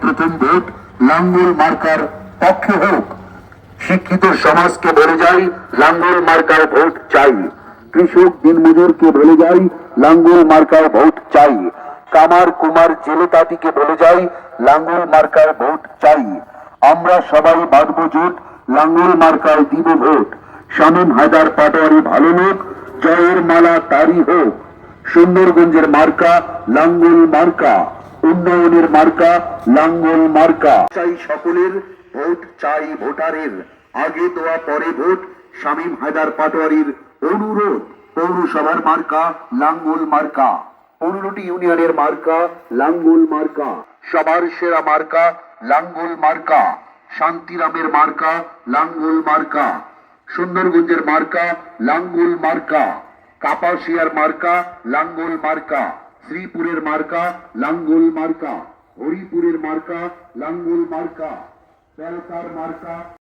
প্রথম ভোট লাঙ্গল মার্কার পক্ষে হোক। শিক্ষিত সমাজকে বলে যাই, লাঙ্গল মার্কার ভোট চাই। কৃষক দিনমজুরকে বলে যাই, লাঙ্গল মার্কার ভোট চাই। কামার কুমার জেলে তাঁতিকে বলে যাই, লাঙ্গল মার্কার ভোট চাই। আমরা সবাই বাঁধব জোট, লাঙ্গল মার্কায় দিব ভোট। শামীম হায়দার পাটোয়ারি ভালো লোক, জয়ের মালা তারই হোক। সুন্দরগঞ্জের মার্কা লাঙ্গল মার্কা, উন্নয়নের মার্কা লাঙ্গল মার্কা। চাই সকলের ভোট, চাই ভোটারের। আগে দোয়া পরে ভোট, শামীম হায়দার পাটোয়ারির অনুরোধ। পৌরসভার মার্কা লাঙ্গল মার্কা, 15টি ইউনিয়নের মার্কা লাঙ্গল মার্কা। সবার সেরা মার্কা লাঙ্গল মার্কা। শান্তিরামের মার্কা লাঙ্গল মার্কা। সুন্দরগঞ্জের মার্কা লাঙ্গল মার্কা। কাপাসিয়ার মার্কা লাঙ্গল মার্কা। শ্রীপুরের মার্কা লাঙ্গল মার্কা। হরিপুরের মার্কা লাঙ্গল মার্কা। বেলতার মার্কা